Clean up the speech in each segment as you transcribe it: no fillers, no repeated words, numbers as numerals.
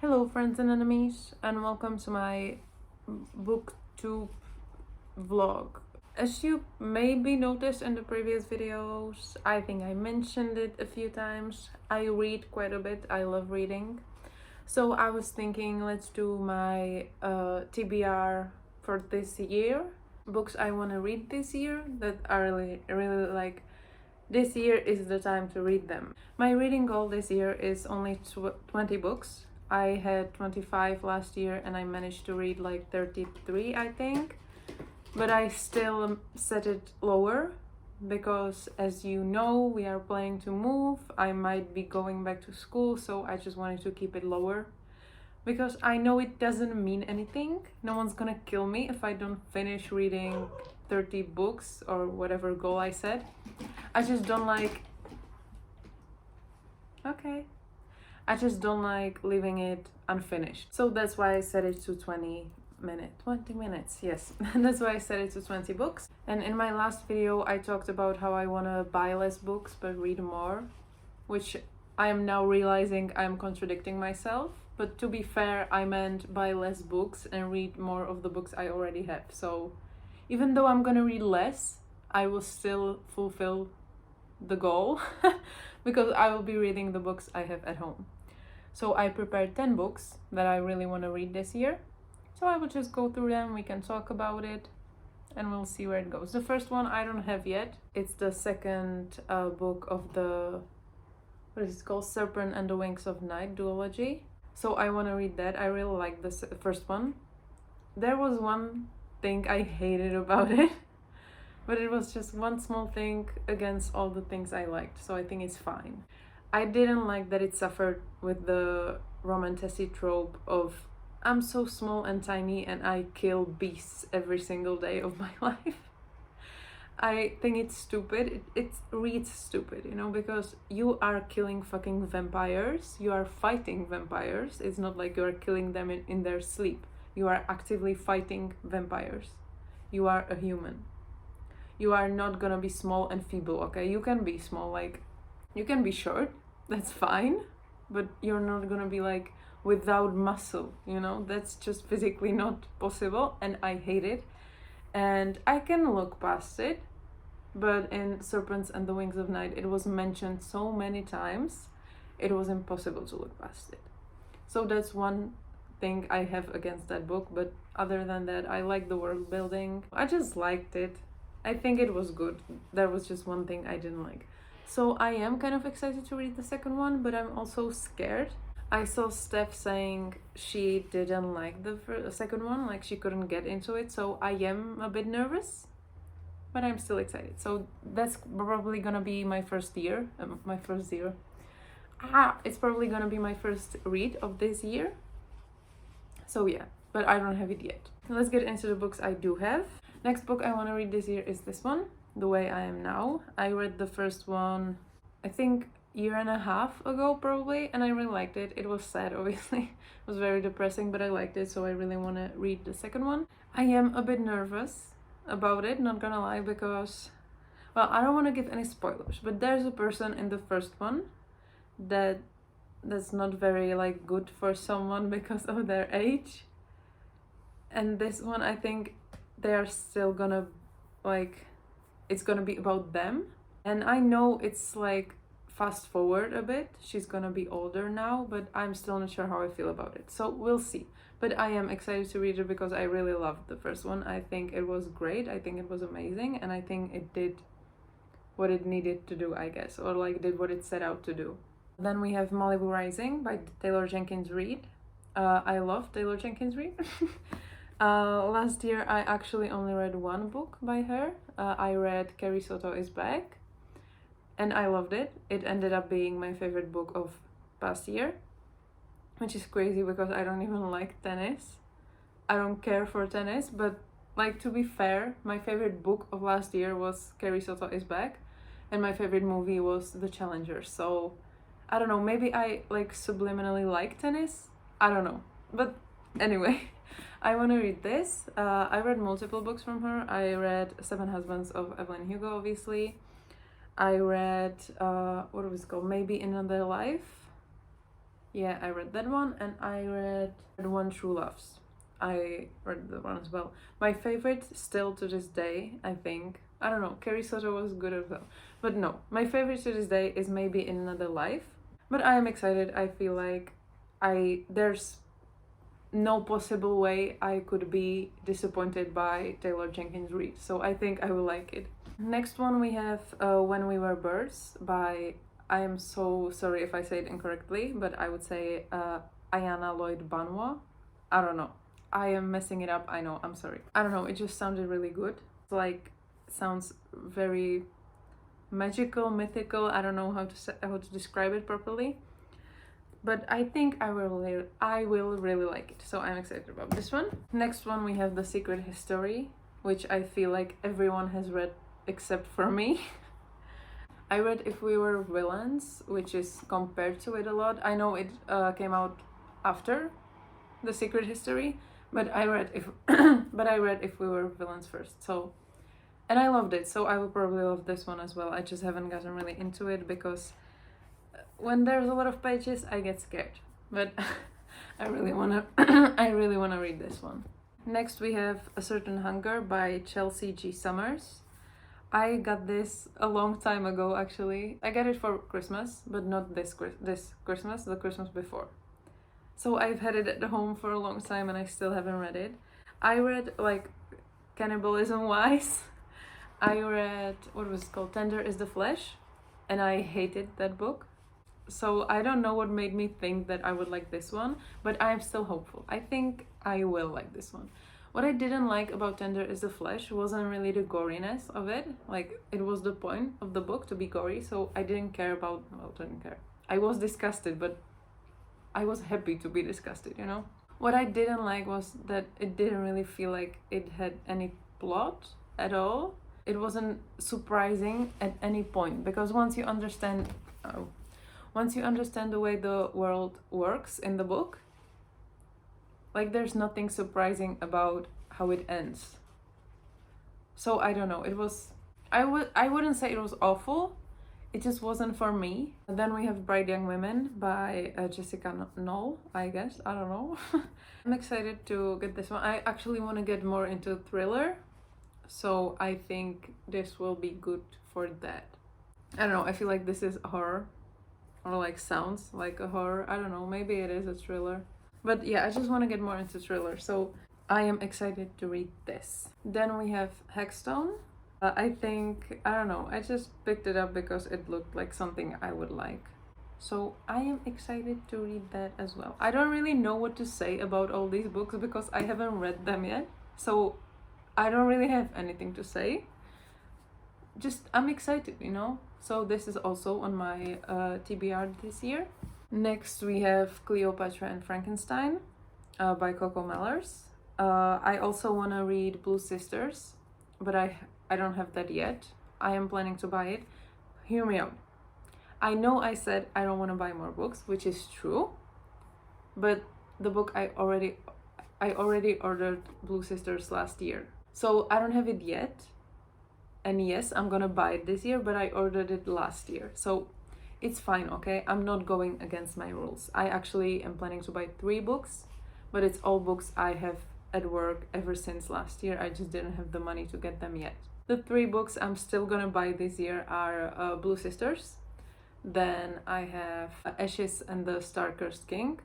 Hello friends and enemies, and welcome to my booktube vlog. As you maybe noticed in the previous videos, I think I mentioned it a few times, I read quite a bit, I love reading. So I was thinking let's do my TBR for this year, books I want to read this year that I really like. This year is the time to read them. My reading goal this year is only 20 books. I had 25 last year and I managed to read like 33, I think. But I still set it lower because, as you know, we are planning to move. I might be going back to school, so I just wanted to keep it lower. Because I know it doesn't mean anything. No one's gonna kill me if I don't finish reading 30 books or whatever goal I set. I just don't like... Okay. I just don't like leaving it unfinished. So that's why I set it to 20 minutes, yes. That's why I set it to 20 books. And in my last video, I talked about how I want to buy less books but read more, which I am now realizing I'm contradicting myself. But to be fair, I meant buy less books and read more of the books I already have. So even though I'm gonna read less, I will still fulfill the goal because I will be reading the books I have at home. So I prepared 10 books that I really want to read this year. So I will just go through them, we can talk about it, and we'll see where it goes. The first one I don't have yet. It's the second book of the, what is it called? Serpent and the Wings of Night duology. So I want to read that. I really like the first one. There was one thing I hated about it, but it was just one small thing against all the things I liked, so I think it's fine. I didn't like that it suffered with the romantasy trope of I'm so small and tiny and I kill beasts every single day of my life. I think it's stupid. It reads stupid, you know, because you are killing fucking vampires. You are fighting vampires. It's not like you are killing them in their sleep. You are actively fighting vampires. You are a human. You are not gonna be small and feeble, okay? You can be small, like, you can be short, that's fine, but you're not gonna be like without muscle, you know? That's just physically not possible, and I hate it. And I can look past it, but in Serpents and the Wings of Night, it was mentioned so many times, it was impossible to look past it. So that's one thing I have against that book, but other than that, I like the world building. I just liked it. I think it was good. There was just one thing I didn't like. So I am kind of excited to read the second one, but I'm also scared. I saw Steph saying she didn't like the second one, like she couldn't get into it, so I am a bit nervous, but I'm still excited. So that's probably gonna be my first year. It's probably gonna be my first read of this year. So yeah, but I don't have it yet. Let's get into the books I do have. Next book I want to read this year is this one, The Way I Am Now. I read the first one, I think, year and a half ago probably, and I really liked it. It was sad, obviously. It was very depressing, but I liked it, so I really want to read the second one. I am a bit nervous about it, not gonna lie, because, well, I don't want to give any spoilers, but there's a person in the first one that's not very, like, good for someone because of their age. And this one, I think they are still gonna, like, it's gonna be about them. And I know it's like fast forward a bit, she's gonna be older now, but I'm still not sure how I feel about it, so we'll see. But I am excited to read it because I really loved the first one. I think it was great, I think it was amazing, and I think it did what it needed to do, I guess, or like did what it set out to do. Then we have Malibu Rising by Taylor Jenkins Reid. I love Taylor Jenkins Reid. Last year I actually only read one book by her. I read Carrie Soto is Back, and I loved it. It ended up being my favorite book of past year, which is crazy because I don't even like tennis. I don't care for tennis, but, like, to be fair, my favorite book of last year was Carrie Soto is Back, and my favorite movie was The Challenger. So I don't know, maybe I like subliminally like tennis, I don't know, but anyway. I want to read this. I read multiple books from her. I read Seven Husbands of Evelyn Hugo, obviously. I read, what was it called? Maybe Another Life. Yeah, I read that one, and I read One True Loves. I read that one as well. My favorite still to this day, I think, I don't know, Carrie Soto was good as well. But no, my favorite to this day is maybe In Another Life. But I am excited. I feel like there's no possible way I could be disappointed by Taylor Jenkins Reid. So I think I will like it. Next one we have When We Were Birds by, I am so sorry if I say it incorrectly, but I would say Ayanna Lloyd Banwa. I don't know. I am messing it up, I know, I'm sorry. I don't know, it just sounded really good. It's like, sounds very magical, mythical. I don't know how to describe it properly. But I think I will really like it. So I'm excited about this one. Next one we have The Secret History, which I feel like everyone has read except for me. I read If We Were Villains, which is compared to it a lot. I know it came out after The Secret History, but I read If We Were Villains first. So, and I loved it, so I will probably love this one as well. I just haven't gotten really into it because when there's a lot of pages, I get scared. But I really wanna read this one. Next we have A Certain Hunger by Chelsea G. Summers. I got this a long time ago, actually. I got it for Christmas, but not this Christmas, the Christmas before. So I've had it at home for a long time and I still haven't read it. I read, like, cannibalism-wise, I read, what was it called? Tender is the Flesh, and I hated that book. So I don't know what made me think that I would like this one, but I'm still hopeful. I think I will like this one. What I didn't like about Tender is the Flesh wasn't really the goriness of it. Like, it was the point of the book to be gory, so I didn't care. I was disgusted, but I was happy to be disgusted, you know? What I didn't like was that it didn't really feel like it had any plot at all. It wasn't surprising at any point, because once you understand the way the world works in the book, like, there's nothing surprising about how it ends. So I don't know, it was, I wouldn't say it was awful, it just wasn't for me. Then we have Bright Young Women by Jessica Knoll, I guess, I don't know. I'm excited to get this one. I actually want to get more into thriller, so I think this will be good for that. I don't know, I feel like this is horror, or like sounds like a horror. I don't know, maybe it is a thriller. But yeah, I just want to get more into thriller, so I am excited to read this. Then we have Hexstone. I don't know, I just picked it up because it looked like something I would like. So I am excited to read that as well. I don't really know what to say about all these books because I haven't read them yet. So I don't really have anything to say. Just, I'm excited, you know? So this is also on my TBR this year. Next we have Cleopatra and Frankenstein by Coco Mellers. I also want to read Blue Sisters, but I don't have that yet. I am planning to buy it. Hear me out. I know I said I don't want to buy more books, which is true, but the book I already ordered Blue Sisters last year. So I don't have it yet. And yes, I'm gonna buy it this year, but I ordered it last year. So it's fine, okay? I'm not going against my rules. I actually am planning to buy 3 books, but it's all books I have at work ever since last year. I just didn't have the money to get them yet. The 3 books I'm still gonna buy this year are Blue Sisters. Then I have Ashes and the Star-Cursed King.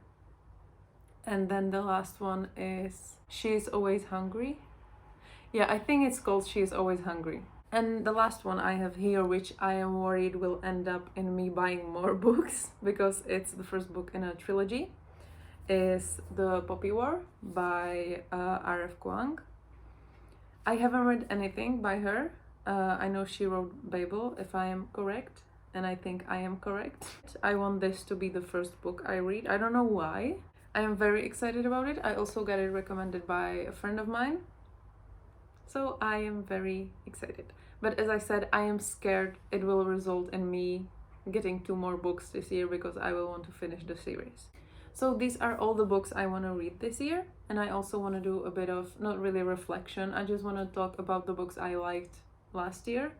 And then the last one is She Is Always Hungry. Yeah, I think it's called She Is Always Hungry. And the last one I have here, which I am worried will end up in me buying more books because it's the first book in a trilogy, is The Poppy War by R.F. Kuang. I haven't read anything by her. I know she wrote Babel, if I am correct, and I think I am correct. I want this to be the first book I read. I don't know why. I am very excited about it. I also got it recommended by a friend of mine. So I am very excited. But as I said, I am scared it will result in me getting 2 more books this year because I will want to finish the series. So these are all the books I want to read this year. And I also want to do a bit of, not really reflection, I just want to talk about the books I liked last year.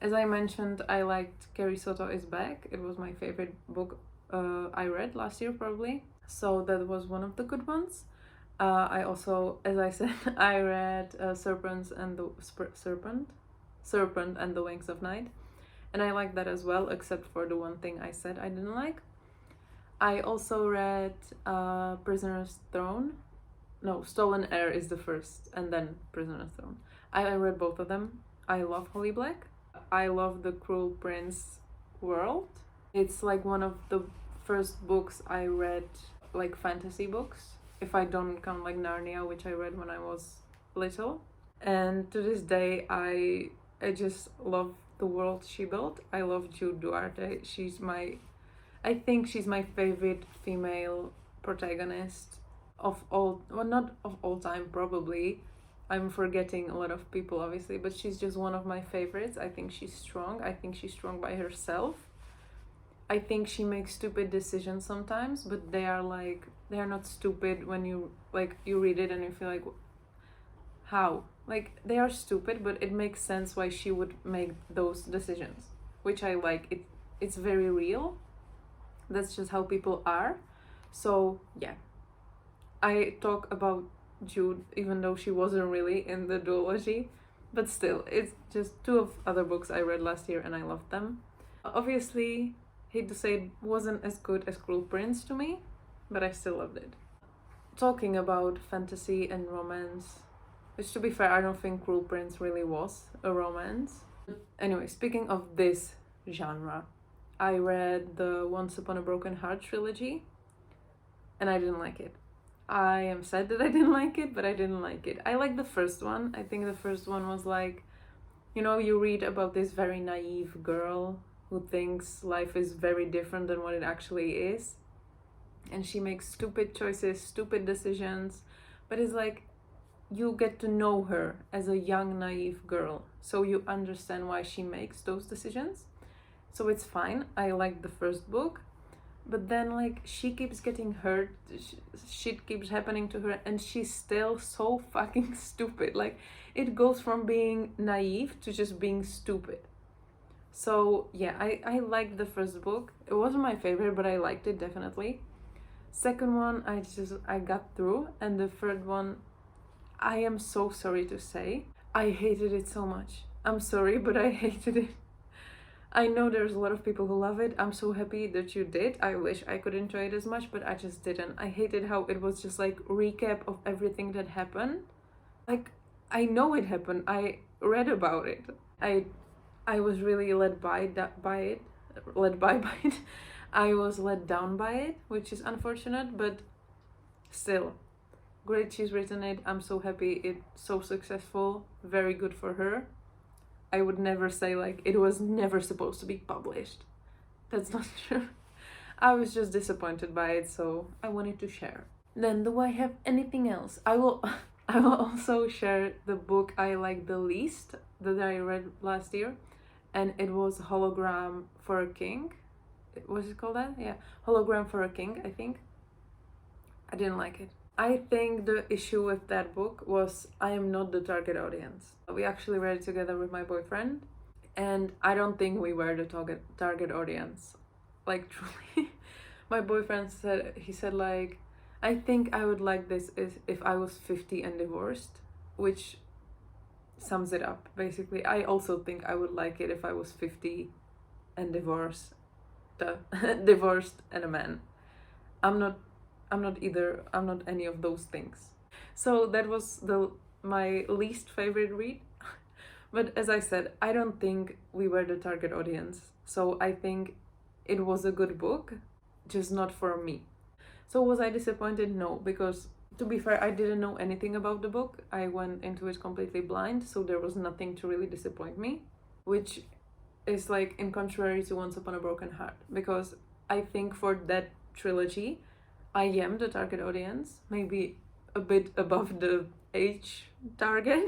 As I mentioned, I liked Carrie Soto is Back. It was my favorite book I read last year probably. So that was one of the good ones. I also, as I said, I read Serpent and the Wings of Night, and I liked that as well, except for the one thing I said I didn't like. I also read Prisoner's Throne. No, Stolen Air is the first, and then Prisoner's Throne. I read both of them. I love Holly Black. I love the Cruel Prince world. It's like one of the first books I read, like fantasy books, if I don't count like Narnia, which I read when I was little. And to this day, I just love the world she built. I love Jude Duarte. I think she's my favorite female protagonist of all, well, not of all time probably. I'm forgetting a lot of people obviously, but she's just one of my favorites. I think she's strong. I think she's strong by herself. I think she makes stupid decisions sometimes, but they are not stupid when you read it and you feel like, how? Like, they are stupid, but it makes sense why she would make those decisions, which I like. It's very real. That's just how people are. So yeah, I talk about Jude even though she wasn't really in the duology, but still, it's just two of other books I read last year and I loved them. Obviously, hate to say it wasn't as good as Cruel Prince to me, but I still loved it. Talking about fantasy and romance, which to be fair, I don't think Cruel Prince really was a romance. Anyway, speaking of this genre, I read the Once Upon a Broken Heart trilogy, and I didn't like it. I am sad that I didn't like it, but I didn't like it. I liked the first one. I think the first one was like, you read about this very naive girl who thinks life is very different than what it actually is. And she makes stupid choices, stupid decisions, but it's like, you get to know her as a young, naive girl, so you understand why she makes those decisions. So it's fine. I liked the first book, but then like she keeps getting hurt, shit keeps happening to her, and she's still so fucking stupid. Like, it goes from being naive to just being stupid. So yeah, I liked the first book. It wasn't my favorite, but I liked it definitely. Second one, I got through, and the third one, I am so sorry to say, I hated it so much. I'm sorry, but I hated it. I know there's a lot of people who love it. I'm so happy that you did. I wish I could enjoy it as much, but I just didn't. I hated how it was just like recap of everything that happened. Like, I know it happened. I read about it. I was really led by it. I was let down by it, which is unfortunate, but still, great she's written it. I'm so happy it's so successful. Very good for her. I would never say like it was never supposed to be published. That's not true. I was just disappointed by it, so I wanted to share. Then, do I have anything else? I will also share the book I like the least that I read last year, and it was Hologram for a King. Was it called that? Yeah, Hologram for a King, I think. I didn't like it. I think the issue with that book was I am not the target audience. We actually read it together with my boyfriend, and I don't think we were the target audience. Like, truly. My boyfriend said, like, I think I would like this if I was 50 and divorced, which sums it up, basically. I also think I would like it if I was 50 and divorced and a man. I'm not any of those things. So that was my least favorite read. But as I said, I don't think we were the target audience. So I think it was a good book, just not for me. So was I disappointed? No, because to be fair, I didn't know anything about the book. I went into it completely blind, so there was nothing to really disappoint me, which is like in contrary to Once Upon a Broken Heart, because I think for that trilogy, I am the target audience, maybe a bit above the age target,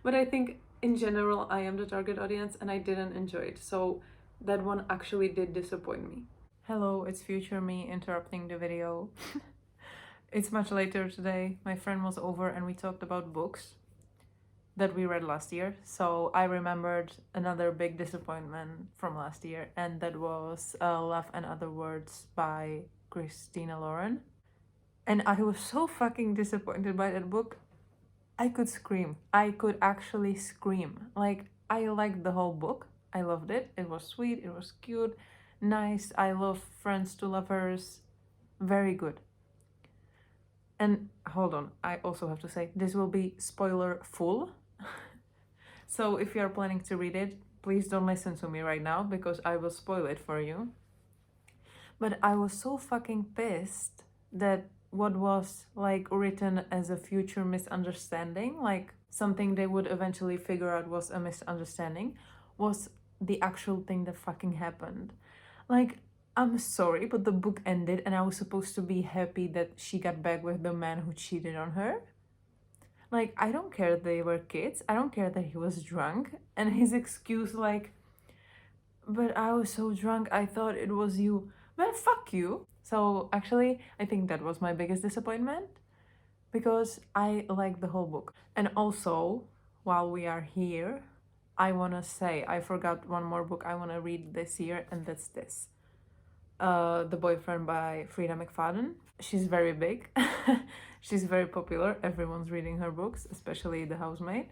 but I think in general I am the target audience and I didn't enjoy it, so that one actually did disappoint me. Hello, it's future me interrupting the video. It's much later today. My friend was over and we talked about books. that we read last year. So I remembered another big disappointment from last year, and that was Love and Other Words by Christina Lauren. And I was so fucking disappointed by that book. I could scream. I could actually scream. Like, I liked the whole book. I loved it. It was sweet, it was cute, nice. I love friends to lovers. Very good. And hold on, I also have to say, this will be spoiler full. So if you are planning to read it, please don't listen to me right now because I will spoil it for you. But I was so fucking pissed that what was like written as a future misunderstanding, like something they would eventually figure out was a misunderstanding, was the actual thing that fucking happened. Like, I'm sorry, but the book ended and I was supposed to be happy that she got back with the man who cheated on her. Like, I don't care they were kids. I don't care that he was drunk. And his excuse, like, but I was so drunk, I thought it was you. Well, fuck you. So actually, I think that was my biggest disappointment because I liked the whole book. And also, while we are here, I want to say, I forgot one more book I want to read this year, and that's this. The Boyfriend by Frida McFadden. She's very big. She's very popular. Everyone's reading her books, especially The Housemaid.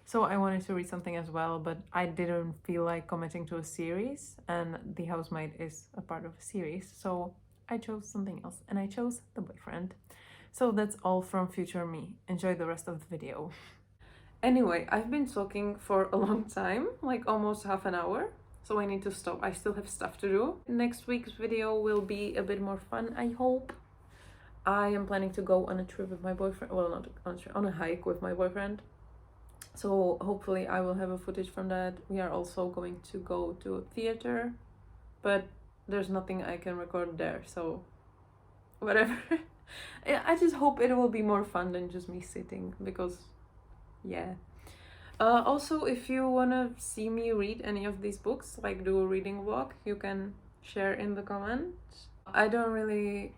So I wanted to read something as well, but I didn't feel like committing to a series, and The Housemaid is a part of a series, so I chose something else, and I chose The Boyfriend. So that's all from future me. Enjoy the rest of the video. Anyway, I've been talking for a long time, like almost half an hour, so I need to stop. I still have stuff to do. Next week's video will be a bit more fun, I hope. I am planning to go on a trip with my boyfriend, well, not on a trip, on a hike with my boyfriend. So hopefully I will have a footage from that. We are also going to go to a theater, but there's nothing I can record there, so whatever. I just hope it will be more fun than just me sitting, because yeah. Also, if you want to see me read any of these books, like do a reading vlog, you can share in the comments. I don't really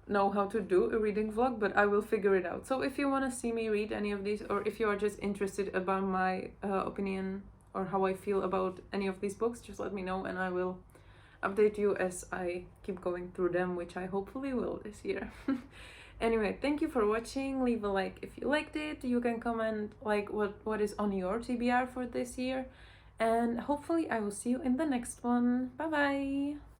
know how to do a reading vlog, but I will figure it out. So if you want to see me read any of these, or if you are just interested about my opinion or how I feel about any of these books, just let me know and I will update you as I keep going through them, which I hopefully will this year. Anyway, thank you for watching. Leave a like if you liked it. You can comment like what is on your TBR for this year, and hopefully I will see you in the next one. Bye bye.